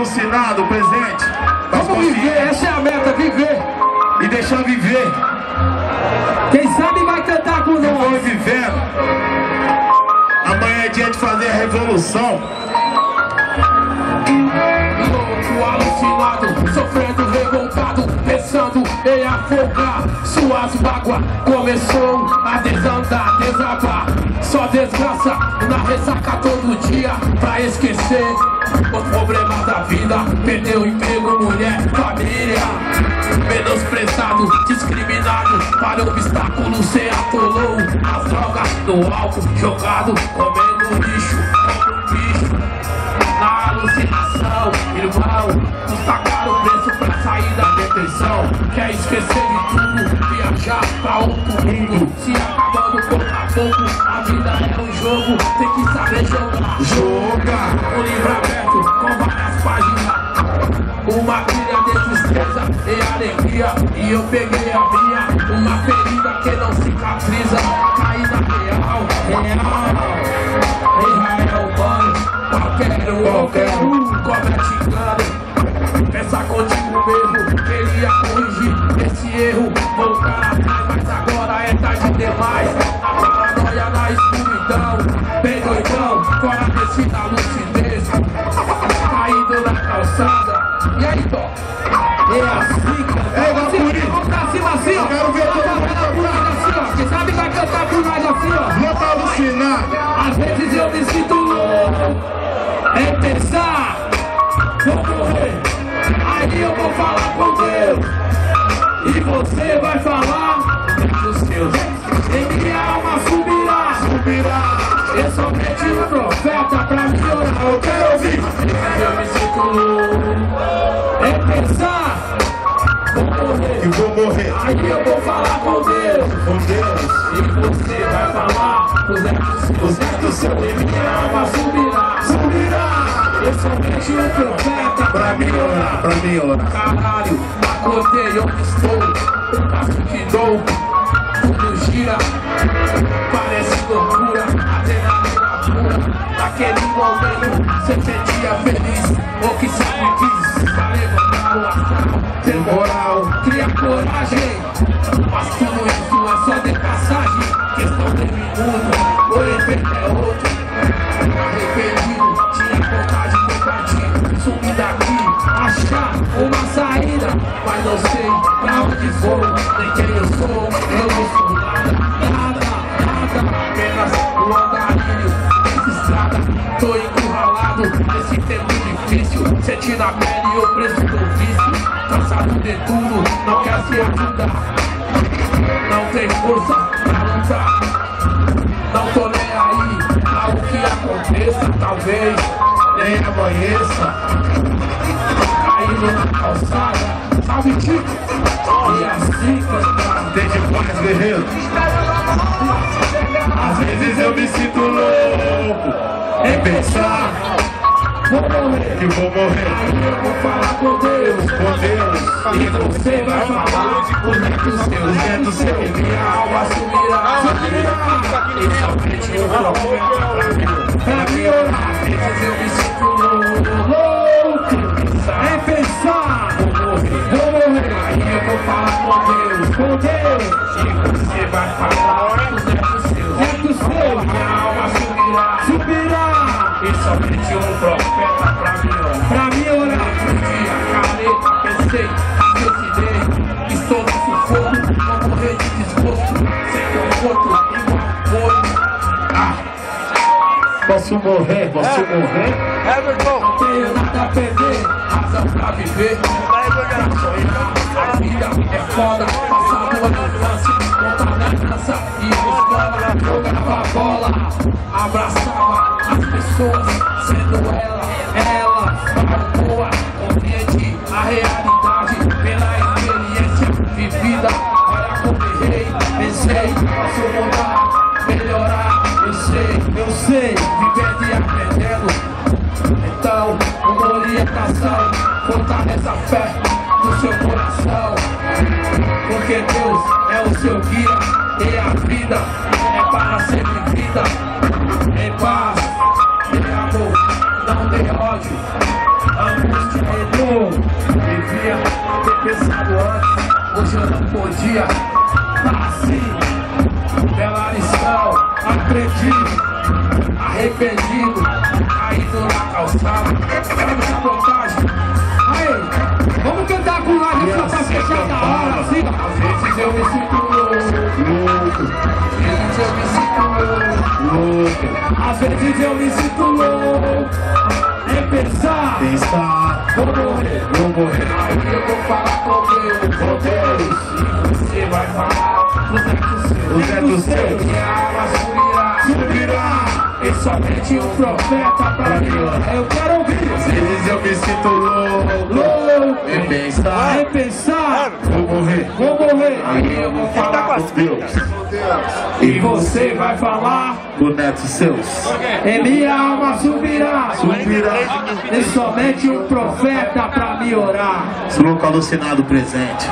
alucinado, presente. Vamos viver, essa é a meta, viver. E deixar viver. Quem sabe vai cantar com nós. Foi vivendo. Amanhã é dia de fazer a revolução. Louco, alucinado, sofrendo, revoltado, pensando em afogar suas mágoas. Começou a desandar, desabar. Só desgraça na ressaca todo dia pra esquecer os problemas da vida. Perdeu emprego, mulher, família. Menosprezado, discriminado. Para o obstáculo cê atolou. As drogas no álcool jogado, comendo lixo como um bicho. Na alucinação, irmão, custa caro o preço pra sair da depressão. Quer esquecer de tudo, viajar pra outro mundo. Se acabando pouco a pouco, a vida é um jogo, tem que saber jogar. Joga! Um livro aberto com várias páginas. Uma trilha de tristeza e alegria. E eu peguei a minha, uma ferida que não cicatriza. Caí na real, Israel, mano. Qualquer um comete engano. Pensa contigo mesmo, queria corrigir esse erro. Voltar atrás, mas agora é tarde demais. Na paranoia, na escuridão, bem doidão, fora desse da lucidez. Caindo na calçada. E aí, Dó? É assim, cara. Vamos pra cima assim, ó. Quero ver todo mundo assim, ó. Quem sabe vai cantar por nós assim, ó. Não tá alucinado. Às vezes eu me sinto louco em pensar, vou morrer. Aí eu vou falar com Deus e você vai falar dos seus. Em minha alma subirá, subirá. Eu somente um profeta pra me orar. Eu quero ouvir. Eu me sinto louco em pensar, vou morrer. E vou morrer. Aí eu vou falar com Deus, Com Deus. e você vai falar os do seu. Em minha alma subirá, subirá. Eu somente um profeta pra me orar. Pra mim, ó. Caralho, acordei onde estou. Um passo que dou, tudo gira. Parece loucura, adrenalina pura. Naquele momento, cê sentia feliz. Ou que sempre quis, pra levantar o astral. Ter moral, cria coragem. Mas tudo isso é só de passagem. Questão de minuto, o efeito é outro. Arrependido, tinha vontade de partir. Sumir daqui, achar uma saída. Mas não sei pra onde vou, nem quem eu sou. Eu não sou nada, nada, nada. Apenas um andarilho nessa estrada. Tô encurralado nesse tempo difícil. Senti na pele o preço do vício. Cansado de tudo, não quer se ajudar. Não tem força pra lutar. Não tô nem aí ao que aconteça. Talvez nem amanheça. Caindo na calçada. Salve, Tico. E assim cantar. Desde paz, guerreiro. Às vezes eu me sinto louco em pensar, vou morrer. que vou morrer. Aí eu vou falar com Deus. Com Deus. E você vai falar os netos seus. E minha alma subirá, subirá. E somente um profeta pra me orar. Às vezes eu me sinto louco em pensar, vou morrer. Aí eu vou falar com Deus, com Deus. E você vai falar os netos seus. Minha alma subirá, subirá. E somente um profeta pra me orar. Um dia calei, pensei, raciocinei. Estou no sufoco, vou morrer de desgosto. Sem conforto, igual foi. Posso morrer, posso morrer. Não tenho nada a perder, razão pra viver. Pra sonhar, a vida é foda. Passado a infância, voltar na dança e escola. Jogava bola, abraçava as pessoas, sendo ela boa, compreende a realidade pela experiência vivida. Olha como errei, pensei, posso mudar, melhorar. Eu sei, vivendo e aprendendo. Então, uma orientação, fortalece a fé do seu coração. Porque Deus é o seu guia e a vida é para ser vivida em paz, em amor, não tem ódio. Este renou, devia ter pensado antes. Hoje eu não podia. Tá assim, bela lição, aprendi. Arrependido, caído na calçada. Sabe essa vantagem? Aí, vamos cantar com nós pra fechar da hora, assim. Às vezes eu me sinto louco. Às vezes eu me sinto louco. É pensar, vou morrer. Aí eu vou falar com Deus. Você vai falar os netos seus. Minha alma subirá. E somente um profeta pra mim. Eu quero ouvir. Às vezes eu me sinto louco. É pensar, vou morrer. Aí eu vou falar com Deus. e você vai falar Com netos seus. e minha alma subirá. E somente um profeta pra me orar. Louco alucinado presente.